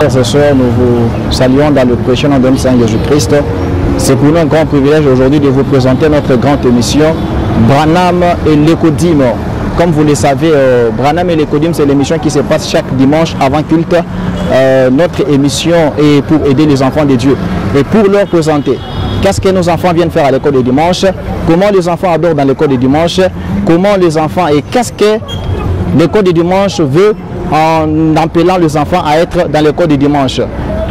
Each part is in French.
Frères et sœurs, nous vous saluons dans le précieux nom de notre Seigneur Jésus-Christ. C'est pour nous un grand privilège aujourd'hui de vous présenter notre grande émission Branham et l'Écodyme. Comme vous le savez, Branham et l'Écodyme, c'est l'émission qui se passe chaque dimanche avant culte. Notre émission est pour aider les enfants de Dieu et pour leur présenter qu'est-ce que nos enfants viennent faire à l'école de dimanche, comment les enfants adorent dans l'école de dimanche, comment les enfants et qu'est-ce que l'école de dimanche veut en appelant les enfants à être dans l'école de dimanche.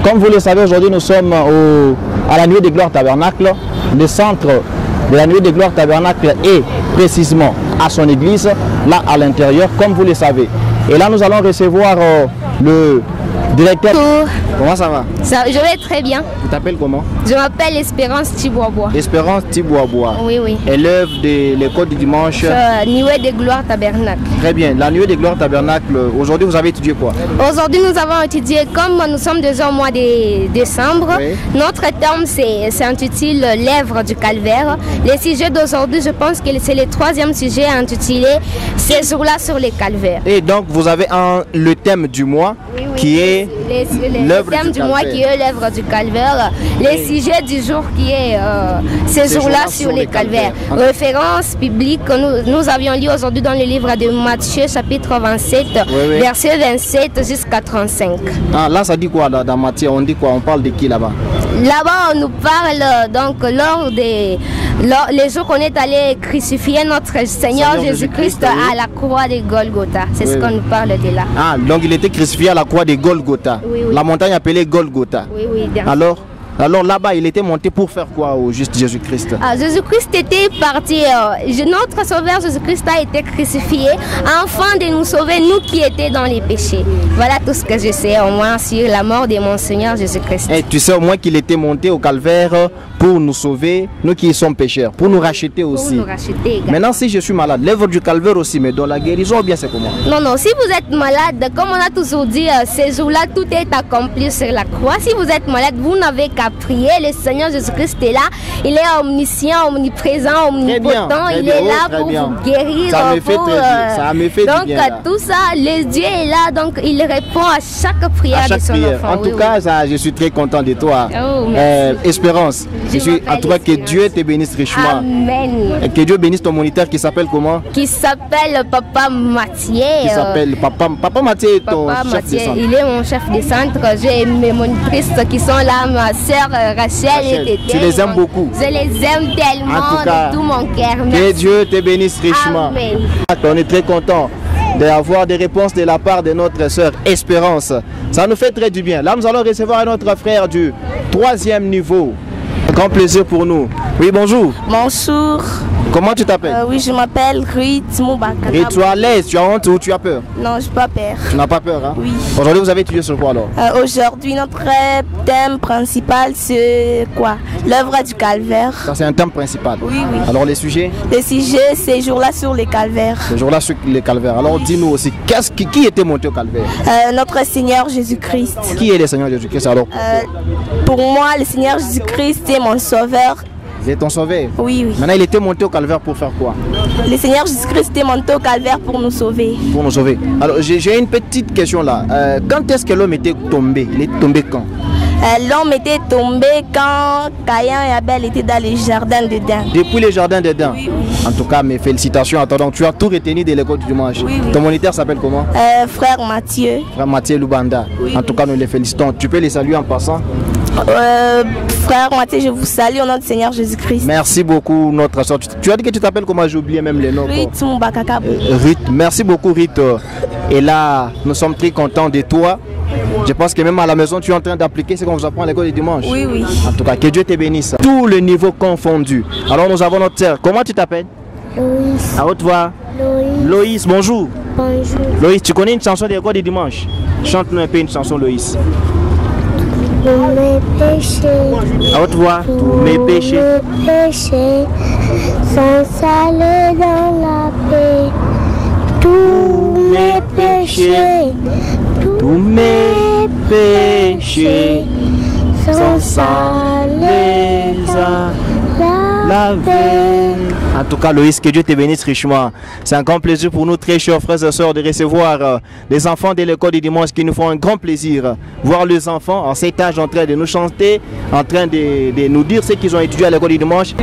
Comme vous le savez, aujourd'hui nous sommes à la Nuit des Gloires Tabernacle. Le centre de la Nuit des Gloires Tabernacle est précisément à son église, là à l'intérieur, comme vous le savez. Et là nous allons recevoir le directeur. Bonjour. Comment ça va? Je vais très bien. Tu t'appelles comment? Je m'appelle Espérance Tibois-Bois. Espérance Tibois-Bois. Oui, oui. Élève de l'école du dimanche. Nuit des Gloires Tabernacle. Très bien. La Nuit des Gloires Tabernacle, aujourd'hui vous avez étudié quoi? Aujourd'hui nous avons étudié, comme nous sommes déjà au mois de décembre, oui. Notre terme s'intitule Lèvres du Calvaire. Les sujets d'aujourd'hui, je pense que c'est le troisième sujet intitulé Ces jours-là sur les calvaires. Et donc vous avez le thème du mois, oui, oui, qui est le thème du mois qui est l'œuvre du calvaire, les sujets du jour qui est ces jours-là sur les calvaires. Référence biblique que nous avions lu aujourd'hui dans le livre de Matthieu chapitre 27, oui. Verset 27 jusqu'à 35. Ah, là ça dit quoi dans Matthieu? On dit quoi? On parle de qui là-bas? Là-bas on nous parle donc les jours qu'on est allé crucifier notre Seigneur Jésus-Christ à la croix de Golgotha. C'est ce qu'on nous parle de là. Ah, donc il était crucifié à la croix de Golgotha. Oui, oui. La montagne appelée Golgotha. Oui, oui. Alors là-bas, il était monté pour faire quoi au juste Jésus-Christ? Jésus-Christ était parti. Notre Sauveur Jésus-Christ a été crucifié afin de nous sauver, nous qui étions dans les péchés. Voilà tout ce que je sais au moins sur la mort de mon Seigneur Jésus-Christ. Et tu sais au moins qu'il était monté au calvaire pour nous sauver, nous qui sommes pécheurs, pour nous racheter aussi. Pour nous racheter également. Maintenant, si je suis malade, l'œuvre du calvaire aussi, mais dans la guérison ou bien c'est comment? Non, non, si vous êtes malade, comme on a toujours dit, ces jours-là, tout est accompli sur la croix. Si vous êtes malade, vous n'avez qu'à prier. Le Seigneur Jésus-Christ est là. Il est omniscient, omniprésent, omnipotent. Il est là pour vous guérir. Ça me fait très bien. Ça me fait donc, bien, tout ça, le Dieu est là. Donc, il répond à chaque prière de son enfant. En tout cas, ça, je suis très content de toi. Oh, Espérance. Je suis en tout cas que Dieu te bénisse richement. Amen. Et que Dieu bénisse ton moniteur qui s'appelle comment? Qui s'appelle Papa Mathieu. Qui s'appelle Papa Mathieu est ton chef de centre. Il est mon chef de centre. J'ai mes monitrices qui sont là, ma soeur Rachel et Tété. Tu les aimes beaucoup? Je les aime tellement en tout cas, de tout mon cœur. Que Dieu te bénisse richement. Amen. On est très content d'avoir des réponses de la part de notre sœur Espérance. Ça nous fait très du bien. Là, nous allons recevoir notre frère du 3e niveau. Un grand plaisir pour nous. Oui, bonjour. Bonjour. Comment tu t'appelles? Oui, je m'appelle Ruth Moubaka. Et tu es à l'aise? Tu as honte ou tu as peur? Non, je n'ai pas peur. Tu n'as pas peur, hein? Oui. Aujourd'hui, vous avez étudié sur quoi alors? Aujourd'hui, notre thème principal, c'est quoi? L'œuvre du calvaire. Ça, c'est un thème principal. Oui, oui. Alors, les sujets? Les sujets, ces jours-là sur les calvaires. Ces jours-là sur les calvaires. Alors, dis-nous aussi, qui était monté au calvaire? Notre Seigneur Jésus-Christ. Qui est le Seigneur Jésus-Christ alors? Pour moi, le Seigneur Jésus-Christ est mon sauveur. C'est ton sauveur? Oui, oui. Maintenant, il était monté au calvaire pour faire quoi? Le Seigneur Jésus-Christ est monté au calvaire pour nous sauver. Pour nous sauver. Alors, j'ai une petite question là. Quand est-ce que l'homme était tombé? Il est tombé quand? L'homme était tombé quand Caïn et Abel étaient dans le jardin d'Éden. Depuis le jardin d'Éden? Oui, oui. En tout cas, mes félicitations. Attends, donc tu as tout retenu de l'école du dimanche. Oui, oui. Ton moniteur s'appelle comment? Frère Mathieu. Frère Mathieu Lubanda. Oui. En tout cas, nous les félicitons. Tu peux les saluer en passant? Frère Mathieu, je vous salue au nom du Seigneur Jésus-Christ. Merci beaucoup, notre soeur. Tu as dit que tu t'appelles comment? J'ai oublié même les noms. Ruth Moubaka. Ruth, merci beaucoup Ruth. Et là, nous sommes très contents de toi. Je pense que même à la maison, tu es en train d'appliquer ce qu'on vous apprend à l'école du dimanche. Oui, oui. En tout cas, que Dieu te bénisse. Tous les niveaux confondus. Alors, nous avons notre sœur. Comment tu t'appelles? Loïs. À haute voix. Loïs. Loïs, bonjour. Bonjour. Loïs, tu connais une chanson de l'école du dimanche? Chante-nous un peu une chanson, Loïs. Tous mes péchés. À haute voix. Tous mes péchés. Tous mes péchés sont salés dans la paix. Tous mes péchés. Tous mes péchés sont salés à laver. En tout cas, Loïs, que Dieu te bénisse richement. C'est un grand plaisir pour nous, très chers frères et sœurs, de recevoir les enfants de l'école du dimanche qui nous font un grand plaisir. Voir les enfants en cet âge en train de nous chanter, en train de nous dire ce qu'ils ont étudié à l'école du dimanche.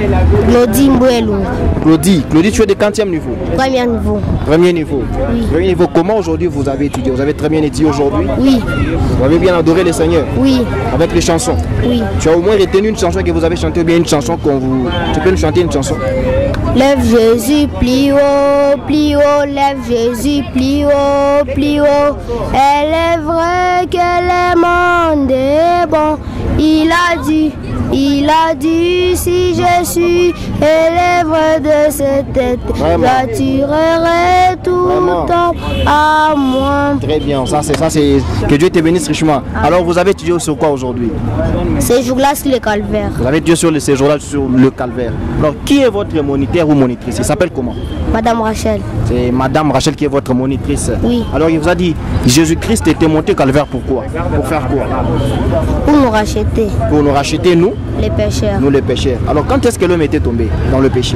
Claudie Mbouelou. Claudie, tu es de quantième niveau? Premier niveau. Premier niveau. Oui. Premier niveau. Comment aujourd'hui vous avez étudié? Vous avez très bien étudié aujourd'hui? Oui. Vous avez bien adoré le Seigneur? Oui. Avec les chansons? Oui. Tu as au moins retenu une chanson que vous avez chantée ou bien une chanson qu'on vous... Tu peux nous chanter une chanson? Lève Jésus, plie haut, lève Jésus, plie haut. Elle est vraie que le monde est bon. Il a dit, si je suis élève de cette tête, j'attirerai tout temps à moi. Très bien, ça c'est que Dieu te bénisse richement. Alors vous avez étudié sur quoi aujourd'hui? Ces jours-là sur le calvaire. Vous avez étudié sur ces jours-là sur le calvaire. Alors qui est votre moniteur ou monitrice? Il s'appelle comment? Madame Rachel. C'est Madame Rachel qui est votre monitrice. Oui. Alors il vous a dit, Jésus-Christ était monté calvaire pourquoi? Pour faire quoi? Pour nous racheter. Pour nous racheter nous? Les pécheurs. Nous les pécheurs. Alors quand est-ce que l'homme était tombé dans le péché?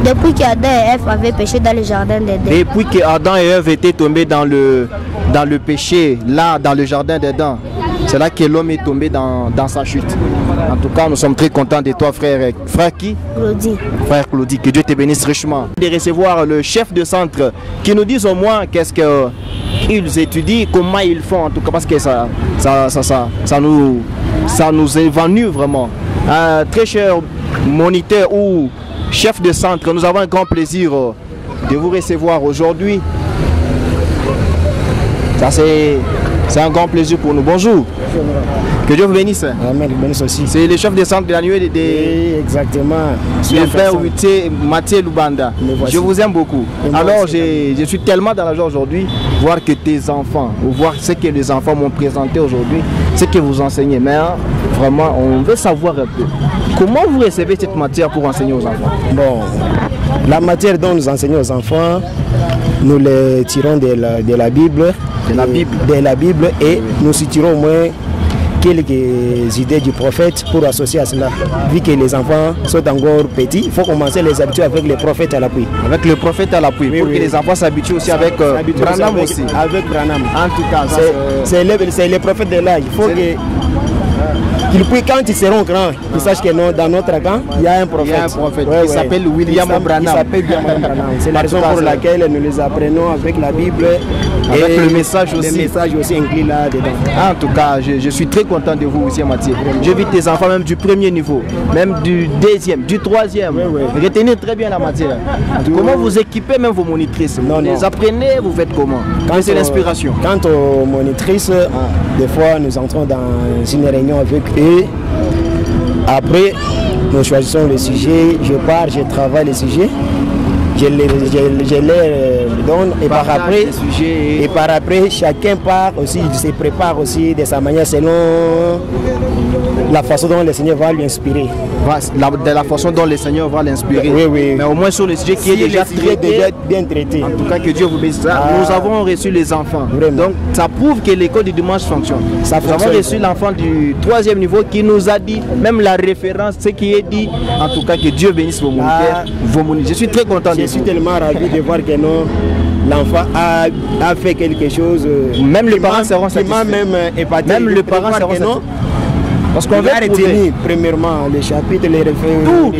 Depuis qu'Adam et Ève avaient péché dans le jardin d'Éden. Depuis qu'Adam et Ève étaient tombés dans le péché, là dans le jardin d'Éden, c'est là que l'homme est tombé dans sa chute. En tout cas, nous sommes très contents de toi, frère. Frère qui? Claudie. Frère Claudie, que Dieu te bénisse richement. De recevoir le chef de centre qui nous dise au moins qu'est-ce qu'ils étudient, comment ils font, en tout cas, parce que ça nous évanouit vraiment. Très cher moniteur ou chef de centre, nous avons un grand plaisir de vous recevoir aujourd'hui. Ça c'est un grand plaisir pour nous. Bonjour. Que Dieu vous bénisse. Amen, bénisse aussi. C'est le chef de centre de la nuée de... Oui, exactement. Le père Mathieu Lubanda. Je vous aime beaucoup. Alors je suis tellement dans la joie aujourd'hui, voir que tes enfants, ou voir ce que les enfants m'ont présenté aujourd'hui, ce que vous enseignez. Mais hein, vraiment, on veut savoir un peu. Comment vous recevez cette matière pour enseigner aux enfants? Bon, la matière dont nous enseignons aux enfants, nous les tirons de la Bible. De la Bible et nous citerons au moins quelques idées du prophète pour associer à cela. Vu que les enfants sont encore petits, il faut commencer les habituer avec les prophètes à l'appui. Avec le prophète à l'appui, pour que les enfants s'habituent aussi avec Branham aussi. Avec Branham. En tout cas, c'est les prophètes de là. Il faut que... quand ils seront grands, ils sachent que dans notre camp, il y a un prophète. Qui s'appelle William Branham. C'est la raison pour laquelle nous les apprenons avec la Bible. Avec le message aussi. Le message aussi inclus là-dedans. En tout cas, je suis très content de vous aussi, Mathieu. J'invite tes enfants même du premier niveau, même du deuxième, du troisième. Retenez très bien la matière. Comment vous équipez même vos monitrices? Vous les apprenez, vous faites comment? C'est l'inspiration. Quant aux monitrices, des fois nous entrons dans une réunion avec eux. Après, nous choisissons le sujet. Je pars, je travaille le sujet. Je les donne et par après, chacun part aussi, il se prépare aussi de sa manière selon la façon dont le Seigneur va lui inspirer. De la façon dont le Seigneur va l'inspirer. Oui. Mais au moins sur le sujet qui est déjà bien traité. En tout cas, que Dieu vous bénisse. Nous avons reçu les enfants. Vraiment. Donc ça prouve que l'école du dimanche fonctionne. Nous avons reçu l'enfant du 3e niveau qui nous a dit, même la référence, ce qui est dit. En tout cas, que Dieu bénisse vos moniteurs. Je suis très content de vous. Je suis tellement ravi de voir que l'enfant a fait quelque chose. Même les parents seront satisfaits. Même épaté. Même les parents seront satisfaits. Parce qu'on va retenir premièrement les chapitres, les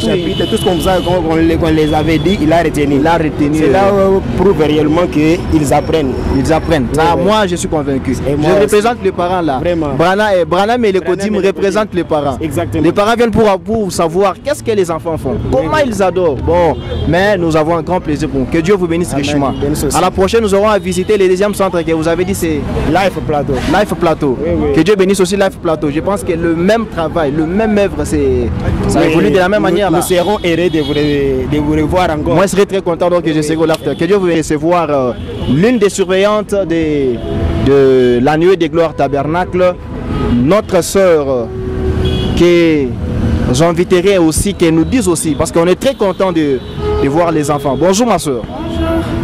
chapitres, tout ce qu'on les avait dit, il a retenu. C'est là où prouve réellement qu'ils apprennent. Ils apprennent. Moi, je suis convaincu. Je représente les parents là. Vraiment. Branham et les Kodim représentent les parents. Exactement. Les parents viennent pour savoir qu'est-ce que les enfants font, comment ils adorent. Bon, mais nous avons un grand plaisir pour vous. Que Dieu vous bénisse richement. À la prochaine, nous aurons à visiter les deuxième centre que vous avez dit, c'est Life Plateau. Life Plateau. Oui. Que Dieu bénisse aussi Life Plateau. Je pense que le même travail, le même œuvre, ça évolue de la même manière. Nous serons heureux de vous revoir encore. Moi, je serai très content donc que je serai au l'after. Que Dieu vous recevoir l'une des surveillantes de la nuée des gloires tabernacle, notre sœur, que j'inviterai aussi, qu'elle nous dise aussi, parce qu'on est très content de voir les enfants. Bonjour ma sœur.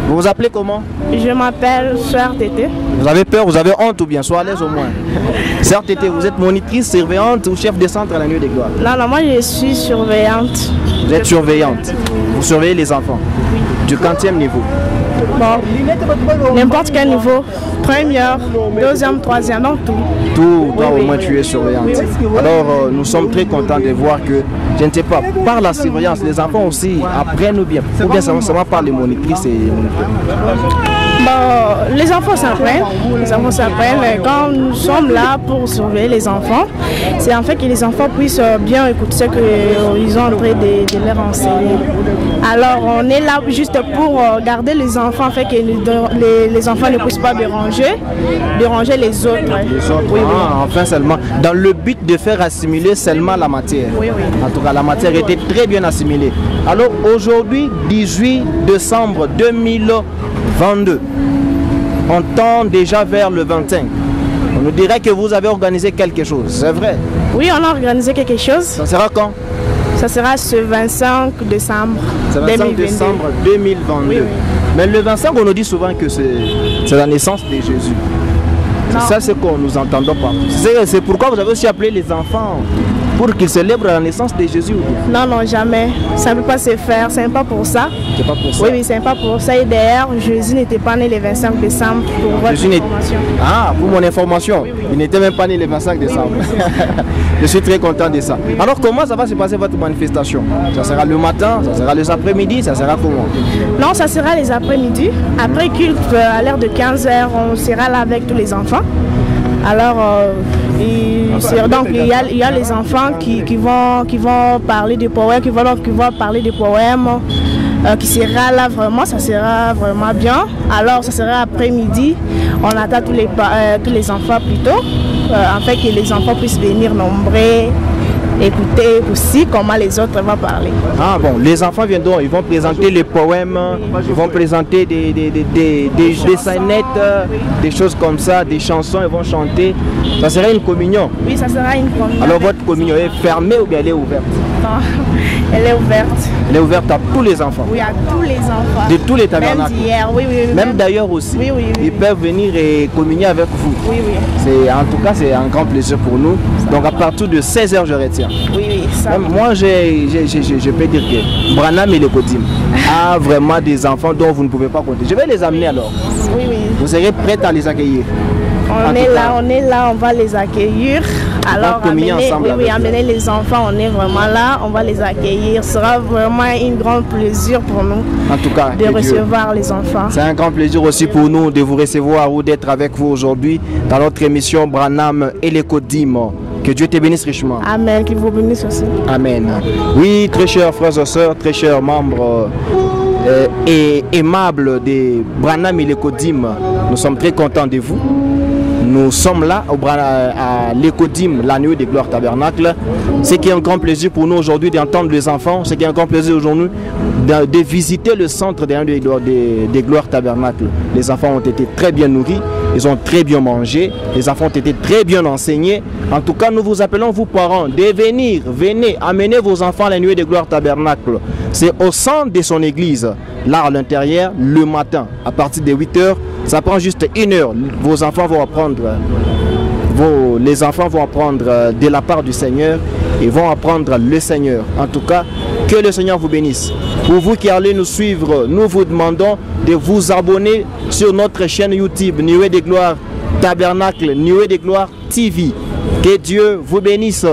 Vous vous appelez comment? Je m'appelle Sœur Tété. Vous avez peur, vous avez honte ou bien? Sois à l'aise au moins. Sœur Tété, vous êtes monitrice, surveillante ou chef de centre à la nuée des gloires? Non, moi je suis surveillante. Vous êtes surveillante. Vous surveillez les enfants. Du 40e niveau. Bon, n'importe quel niveau. Première, deuxième, troisième, donc tout. Tout, toi au moins tu es surveillante. Alors nous sommes très contents de voir que, je ne sais pas, par la surveillance, les enfants aussi apprennent bien. Ou bien seulement par les monitrices et les moniteurs. Bon, les enfants s'apprennent. Les enfants s'apprennent. Quand nous sommes là pour surveiller les enfants, c'est en fait que les enfants puissent bien écouter ce qu'ils ont en train de leur enseigner. Alors on est là juste pour garder les enfants, en fait que les enfants ne puissent pas déranger les autres. Les autres, oui, oui. Enfin seulement, dans le but de faire assimiler seulement la matière. Oui, oui. En tout cas, la matière était très bien assimilée. Alors aujourd'hui, 18 décembre 2022, on tend déjà vers le 25. On nous dirait que vous avez organisé quelque chose, c'est vrai? Oui, on a organisé quelque chose. Ça sera quand? Ça sera ce 25 décembre 2022. Oui, oui. Mais le 25, on nous dit souvent que c'est la naissance de Jésus. C'est ça ce qu'on nous entendons partout. C'est pourquoi vous avez aussi appelé les enfants pour qu'ils célèbrent la naissance de Jésus. Non, non, jamais. Ça ne peut pas se faire. Ce n'est pas pour ça. C'est pas pour ça. Oui, oui, c'est pas pour ça. Et d'ailleurs, Jésus n'était pas né le 25 décembre pour votre information. Ah, pour mon information. Oui, oui. Il n'était même pas né le 25 décembre. Oui, je suis très content de ça. Alors, comment ça va se passer votre manifestation? Ça sera le matin, ça sera les après-midi, ça sera comment? Non, ça sera les après-midi. Après culte, à l'heure de 15 h, on sera là avec tous les enfants. Alors, donc il y a les enfants qui vont parler des poèmes, qui vont parler des poèmes, qui sera là vraiment, ça sera vraiment bien. Alors, ça sera après-midi. On attend tous les enfants plutôt, afin que les enfants puissent venir nombreux. Écouter aussi comment les autres vont parler. Ah bon, les enfants viendront, ils vont présenter les poèmes, ils vont présenter des scénettes, des choses comme ça, des chansons, ils vont chanter. Ça sera une communion? Oui, ça sera une communion. Alors votre communion est fermée ou bien elle est ouverte? Non, elle est ouverte. Elle est ouverte à tous les enfants? Oui, à tous les enfants. De tous les tabernacles? Même d'hier, oui, oui. Même d'ailleurs aussi? Oui, oui, oui. Ils peuvent venir et communier avec vous? Oui, oui. En tout cas, c'est un grand plaisir pour nous. Donc à partir de 16 h, je retiens. Oui, oui, ça. Même moi, je peux dire que Branham et Lekodim a vraiment des enfants dont vous ne pouvez pas compter. Je vais les amener alors. Oui, oui. Vous serez prête à les accueillir? On est là, on va les accueillir. Alors, amener les enfants, on est vraiment là, on va les accueillir. Ce sera vraiment un grand plaisir pour nous en tout cas, de recevoir les enfants. C'est un grand plaisir aussi pour nous de vous recevoir ou d'être avec vous aujourd'hui dans notre émission Branham et Lekodim. Que Dieu te bénisse richement. Amen, qu'il vous bénisse aussi. Amen. Oui, très chers frères et sœurs, très chers membres et aimables de Branham et Lekodim, nous sommes très contents de vous. Nous sommes là à l'Ecodim, la nuit des gloires tabernacle. Ce qui est un grand plaisir pour nous aujourd'hui d'entendre les enfants. Ce qui est un grand plaisir aujourd'hui de visiter le centre des gloires tabernacle. Les enfants ont été très bien nourris, ils ont très bien mangé, les enfants ont été très bien enseignés. En tout cas, nous vous appelons, vous parents, de venir, venez, amenez vos enfants à la nuit des gloires tabernacle. C'est au centre de son église, là à l'intérieur, le matin, à partir de 8 h. Ça prend juste 1 heure. Vos enfants vont apprendre, les enfants vont apprendre de la part du Seigneur et vont apprendre le Seigneur. En tout cas, que le Seigneur vous bénisse. Pour vous qui allez nous suivre, nous vous demandons de vous abonner sur notre chaîne YouTube Nuée des Gloires Tabernacle, Nuée des Gloires TV. Que Dieu vous bénisse.